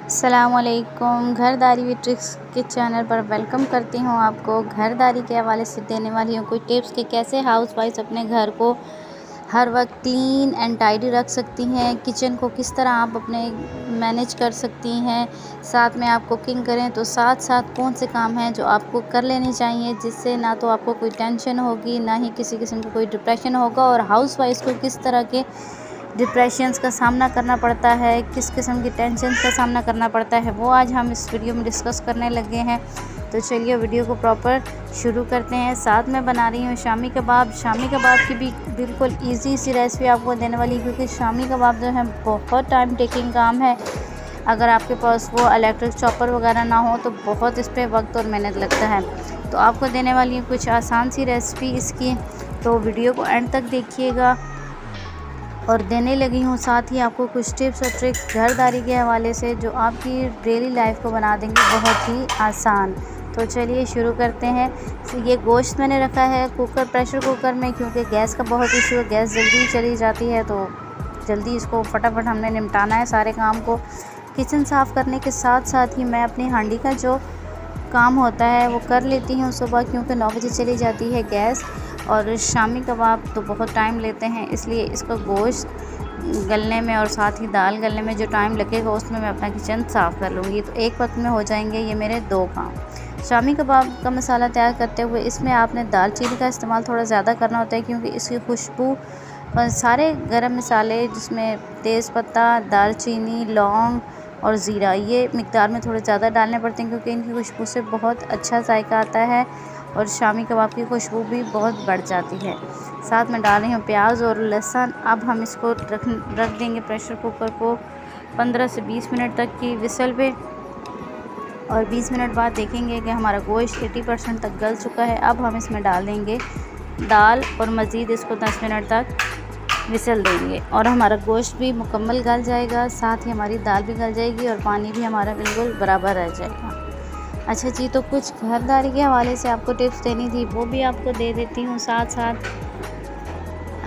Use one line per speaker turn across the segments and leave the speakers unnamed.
अस्सलामुअलैकुम। घरदारी with tricks के channel पर वेलकम करती हूँ आपको। घरदारी के हवाले से देने वाली हूँ कोई टिप्स कि कैसे हाउसवाइफ अपने घर को हर वक्त क्लीन एंड टाइडी रख सकती हैं, किचन को किस तरह आप अपने मैनेज कर सकती हैं। साथ में आप कुकिंग करें तो साथ साथ कौन से काम हैं जो आपको कर लेने चाहिए, जिससे ना तो आपको कोई टेंशन होगी, ना ही किसी किस्म का कोई डिप्रेशन होगा। और हाउसवाइफ को किस तरह के डिप्रेशंस का सामना करना पड़ता है, किस किस्म की टेंशन का सामना करना पड़ता है, वो आज हम इस वीडियो में डिस्कस करने लगे हैं। तो चलिए वीडियो को प्रॉपर शुरू करते हैं। साथ में बना रही हूँ शामी कबाब। शामी कबाब की भी बिल्कुल इजी सी रेसिपी आपको देने वाली, क्योंकि शामी कबाब जो है बहुत टाइम टेकिंग काम है। अगर आपके पास वो इलेक्ट्रिक चॉपर वगैरह ना हो तो बहुत इस पर वक्त और मेहनत लगता है। तो आपको देने वाली हूँ कुछ आसान सी रेसिपी इसकी, तो वीडियो को एंड तक देखिएगा। और देने लगी हूँ साथ ही आपको कुछ टिप्स और ट्रिक्स घरदारी के हवाले से, जो आपकी डेली लाइफ को बना देंगे बहुत ही आसान। तो चलिए शुरू करते हैं। ये गोश्त मैंने रखा है प्रेशर कुकर में, क्योंकि गैस का बहुत इशू है, गैस जल्दी चली जाती है, तो जल्दी इसको फटाफट हमने निपटाना है सारे काम को। किचन साफ़ करने के साथ साथ ही मैं अपनी हांडी का जो काम होता है वो कर लेती हूँ सुबह, क्योंकि 9 बजे चली जाती है गैस। और शामी कबाब तो बहुत टाइम लेते हैं, इसलिए इसका गोश्त गलने में और साथ ही दाल गलने में जो टाइम लगेगा उसमें मैं अपना किचन साफ़ कर लूँगी। तो एक वक्त में हो जाएंगे ये मेरे 2 काम। शामी कबाब का मसाला तैयार करते हुए इसमें आपने दालचीनी का इस्तेमाल थोड़ा ज़्यादा करना होता है, क्योंकि इसकी खुशबू सारे गरम मसाले जिसमें तेज़पत्ता, दालचीनी, लौंग और ज़ीरा ये मिकदार में थोड़े ज़्यादा डालने पड़ते हैं, क्योंकि इनकी खुशबू से बहुत अच्छा जायका आता है और शामी कबाब की खुशबू भी बहुत बढ़ जाती है। साथ में डाल रही हूँ प्याज और लहसुन। अब हम इसको रख देंगे प्रेशर कुकर को 15 से 20 मिनट तक की विसल पे, और 20 मिनट बाद देखेंगे कि हमारा गोश्त 80% तक गल चुका है। अब हम इसमें डाल देंगे दाल और मज़ीद इसको 10 मिनट तक विसल देंगे, और हमारा गोश्त भी मुकम्मल गल जाएगा, साथ ही हमारी दाल भी गल जाएगी और पानी भी हमारा बिल्कुल बराबर रह जाएगा। अच्छा जी, तो कुछ घरदारी के हवाले से आपको टिप्स देनी थी, वो भी आपको दे देती हूँ साथ साथ।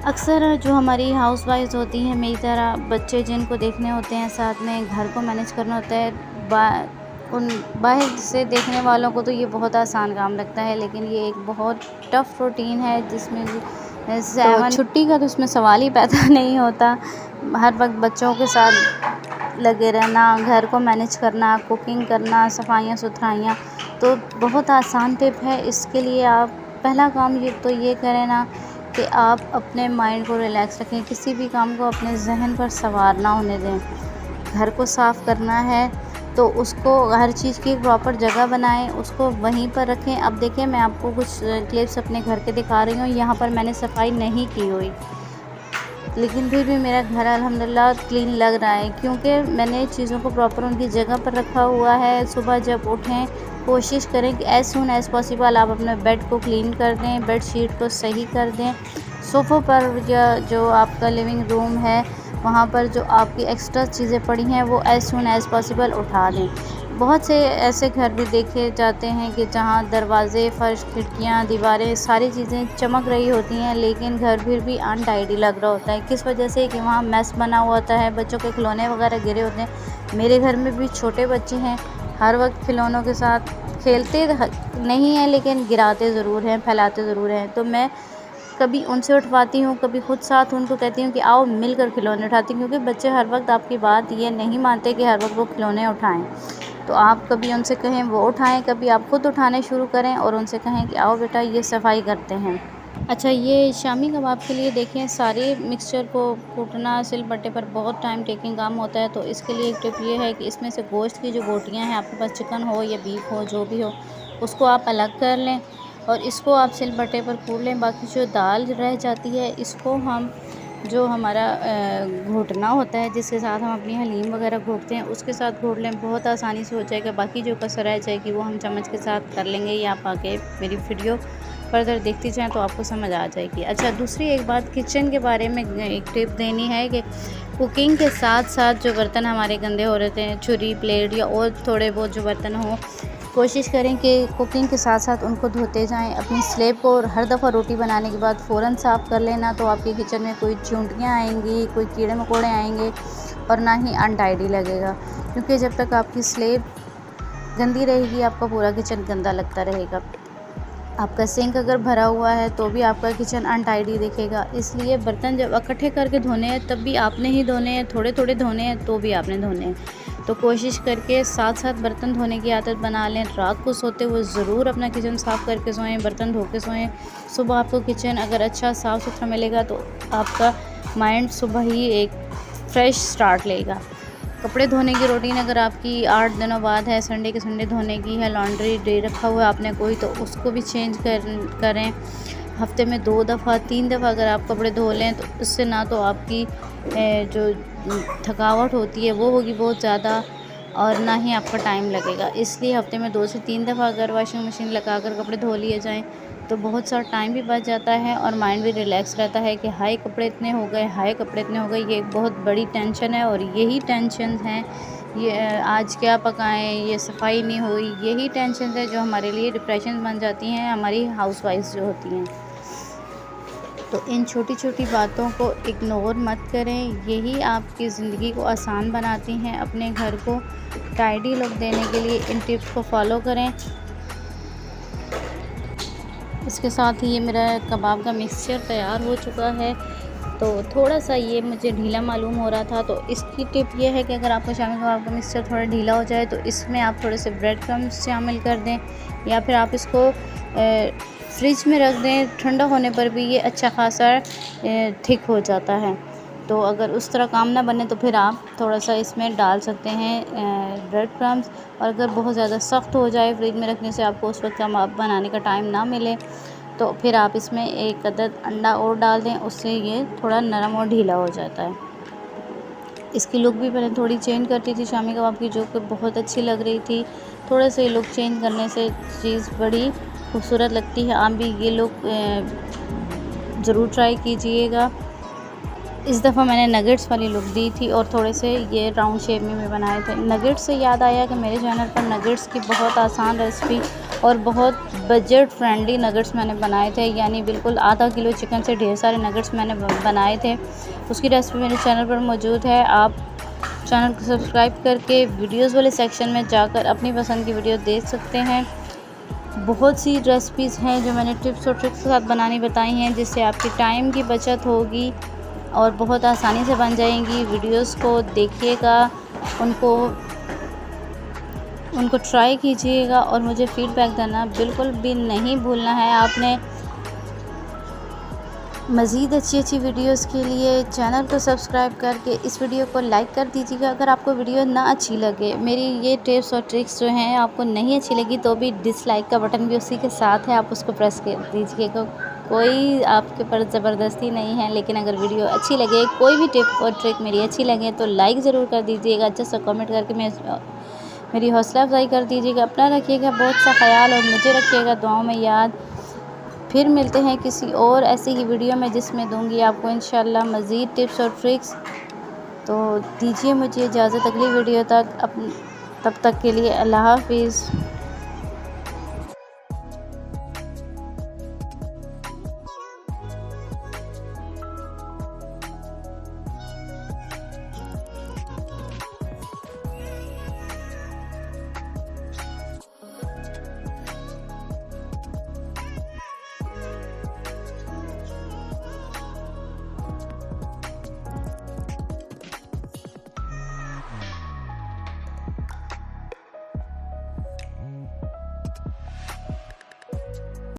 अक्सर जो हमारी हाउसवाइफ होती हैं मेरी तरह, बच्चे जिनको देखने होते हैं, साथ में घर को मैनेज करना होता है, उन बाहर से देखने वालों को तो ये बहुत आसान काम लगता है, लेकिन ये एक बहुत टफ़ रूटीन है जिसमें तो छुट्टी का तो उसमें सवाल ही पैदा नहीं होता। हर वक्त बच्चों के साथ लगे रहना, घर को मैनेज करना, कुकिंग करना, सफाइयाँ सुथराइयाँ, तो बहुत आसान टिप है। इसके लिए आप पहला काम ये करें ना कि आप अपने माइंड को रिलैक्स रखें, किसी भी काम को अपने जहन पर सवार ना होने दें। घर को साफ़ करना है तो उसको हर चीज़ की एक प्रॉपर जगह बनाएं, उसको वहीं पर रखें। अब देखें, मैं आपको कुछ क्लिप्स अपने घर के दिखा रही हूँ। यहाँ पर मैंने सफाई नहीं की हुई, लेकिन फिर भी मेरा घर अल्हम्दुलिल्लाह क्लीन लग रहा है, क्योंकि मैंने चीज़ों को प्रॉपर उनकी जगह पर रखा हुआ है। सुबह जब उठें कोशिश करें कि एज़ सून एज़ पॉसिबल आप अपने बेड को क्लीन कर दें, बेड शीट को सही कर दें। सोफ़ों पर या जो आपका लिविंग रूम है वहाँ पर जो आपकी एक्स्ट्रा चीज़ें पड़ी हैं वो एज़ सून एज़ पॉसिबल उठा दें। बहुत से ऐसे घर भी देखे जाते हैं कि जहाँ दरवाज़े, फर्श, खिड़कियाँ, दीवारें, सारी चीज़ें चमक रही होती हैं, लेकिन घर फिर भी अनटाइडी लग रहा होता है। किस वजह से? कि वहाँ मेस बना हुआ होता है, बच्चों के खिलौने वगैरह गिरे होते हैं। मेरे घर में भी छोटे बच्चे हैं, हर वक्त खिलौनों के साथ खेलते नहीं हैं, लेकिन गिराते ज़रूर हैं, फैलाते ज़रूर हैं। तो मैं कभी उनसे उठवाती हूँ, कभी खुद साथ उनको कहती हूँ कि आओ मिलकर खिलौने उठाती हूँ, क्योंकि बच्चे हर वक्त आपकी बात ये नहीं मानते कि हर वक्त वो खिलौने उठाएं। तो आप कभी उनसे कहें वो उठाएं, कभी आप खुद उठाने शुरू करें और उनसे कहें कि आओ बेटा ये सफाई करते हैं। अच्छा, ये शामी कबाब के लिए देखें, सारे मिक्सचर को कूटना सिलबट्टे पर बहुत टाइम टेकिंग काम होता है। तो इसके लिए एक टिप ये है कि इसमें से गोश्त की जो बोटियाँ हैं, आपके पास चिकन हो या बीफ हो, जो भी हो, उसको आप अलग कर लें और इसको आप सिलबट्टे पर कूट लें। बाकी जो दाल रह जाती है इसको हम जो हमारा घोटना होता है, जिसके साथ हम अपनी हलीम वगैरह घोटते हैं, उसके साथ घोट लें, बहुत आसानी से हो जाएगा। बाकी जो कसर रह जाएगी वो हम चम्मच के साथ कर लेंगे, या आप आके मेरी वीडियो फर्दर देखती जाएँ तो आपको समझ आ जाएगी। अच्छा, दूसरी एक बात किचन के बारे में एक टिप देनी है कि कुकिंग के साथ साथ जो बर्तन हमारे गंदे हो रहे हैं, छुरी, प्लेट या और थोड़े बहुत जो बर्तन हों, कोशिश करें कि कुकिंग के साथ साथ उनको धोते जाएं। अपनी स्लेब को हर दफ़ा रोटी बनाने के बाद फ़ौरन साफ़ कर लेना, तो आपके किचन में कोई चूंटियाँ आएंगी, कोई कीड़े मकोड़े आएंगे और ना ही अनटाइडी लगेगा। क्योंकि जब तक आपकी स्लेब गंदी रहेगी आपका पूरा किचन गंदा लगता रहेगा। आपका सिंक अगर भरा हुआ है तो भी आपका किचन अनटाइडी दिखेगा। इसलिए बर्तन जब इकट्ठे करके धोने हैं तब भी आपने ही धोने हैं, थोड़े थोड़े धोने हैं तो भी आपने धोने हैं। तो कोशिश करके साथ साथ बर्तन धोने की आदत बना लें। रात को सोते हुए ज़रूर अपना किचन साफ़ करके सोएं, बर्तन धो के सोएं। सुबह आपको किचन अगर अच्छा साफ़ सुथरा मिलेगा तो आपका माइंड सुबह ही एक फ्रेश स्टार्ट लेगा। कपड़े धोने की रूटीन अगर आपकी 8 दिनों बाद है, संडे के संडे धोने की है, लॉन्ड्री डे रखा हुआ है आपने कोई, तो उसको भी चेंज करें। हफ्ते में 2 दफ़ा 3 दफ़ा अगर आप कपड़े धो लें तो इससे ना तो आपकी जो थकावट होती है वो होगी बहुत ज़्यादा और ना ही आपका टाइम लगेगा। इसलिए हफ्ते में 2 से 3 दफ़ा अगर वॉशिंग मशीन लगाकर कपड़े धो लिए जाएँ तो बहुत सारा टाइम भी बच जाता है और माइंड भी रिलैक्स रहता है कि हाय कपड़े इतने हो गए, हाय कपड़े इतने हो गए। ये एक बहुत बड़ी टेंशन है और यही टेंशन है, ये आज क्या पकाएं, ये सफाई नहीं हुई, यही टेंशन है जो हमारे लिए डिप्रेशन बन जाती हैं हमारी हाउसवाइफ्स जो होती हैं। तो इन छोटी छोटी बातों को इग्नोर मत करें, यही आपकी ज़िंदगी को आसान बनाती हैं। अपने घर को टाइडी लुक देने के लिए इन टिप्स को फॉलो करें। इसके साथ ही ये मेरा कबाब का मिक्सचर तैयार हो चुका है। तो थोड़ा सा ये मुझे ढीला मालूम हो रहा था, तो इसकी टिप ये है कि अगर आपका शामी कबाब का मिक्सचर थोड़ा ढीला हो जाए तो इसमें आप थोड़े से ब्रेड क्रम्स शामिल कर दें या फिर आप इसको फ्रिज में रख दें। ठंडा होने पर भी ये अच्छा खासा थिक हो जाता है। तो अगर उस तरह काम ना बने तो फिर आप थोड़ा सा इसमें डाल सकते हैं ब्रेड क्रम्स। और अगर बहुत ज़्यादा सख्त हो जाए फ्रिज में रखने से आपको उस वक्त कबाब बनाने का टाइम ना मिले तो फिर आप इसमें एक अदद अंडा और डाल दें, उससे ये थोड़ा नरम और ढीला हो जाता है। इसकी लुक भी मैंने थोड़ी चेंज करती थी शामी कबाब की, जो कि बहुत अच्छी लग रही थी। थोड़े से लुक चेंज करने से चीज़ बड़ी खूबसूरत लगती है। आप भी ये लुक ज़रूर ट्राई कीजिएगा। इस दफ़ा मैंने नगेट्स वाली लुक दी थी और थोड़े से ये राउंड शेप में भी बनाए थे। नगेट्स से याद आया कि मेरे चैनल पर नगेट्स की बहुत आसान रेसिपी और बहुत बजट फ्रेंडली नगेट्स मैंने बनाए थे, यानी बिल्कुल आधा किलो चिकन से ढेर सारे नगेट्स मैंने बनाए थे। उसकी रेसिपी मेरे चैनल पर मौजूद है। आप चैनल को सब्सक्राइब करके वीडियोज़ वाले सेक्शन में जाकर अपनी पसंद की वीडियो देख सकते हैं। बहुत सी रेसिपीज़ हैं जो मैंने टिप्स और ट्रिक्स के साथ बनानी बताई हैं, जिससे आपकी टाइम की बचत होगी और बहुत आसानी से बन जाएंगी। वीडियोस को देखिएगा, उनको ट्राई कीजिएगा और मुझे फ़ीडबैक देना बिल्कुल भी नहीं भूलना है। आपने मज़ीद अच्छी वीडियोस के लिए चैनल को सब्सक्राइब करके इस वीडियो को लाइक कर दीजिएगा। अगर आपको वीडियो ना अच्छी लगे, मेरी ये टिप्स और ट्रिक्स जो हैं आपको नहीं अच्छी लगी तो भी डिसलाइक का बटन भी उसी के साथ है, आप उसको प्रेस कर दीजिएगा। कोई आपके पर ज़बरदस्ती नहीं है, लेकिन अगर वीडियो अच्छी लगे, कोई भी टिप और ट्रिक मेरी अच्छी लगे तो लाइक ज़रूर कर दीजिएगा। अच्छा सा कमेंट करके मेरी हौसला अफजाई कर दीजिएगा। अपना रखिएगा बहुत सा ख्याल और मुझे रखिएगा दुआओं में याद। फिर मिलते हैं किसी और ऐसी ही वीडियो में जिसमें दूंगी आपको इंशाल्लाह मज़ीद टिप्स और ट्रिक्स। तो दीजिए मुझे इजाज़त अगली वीडियो तक। तब तक के लिए अल्लाह हाफिज़।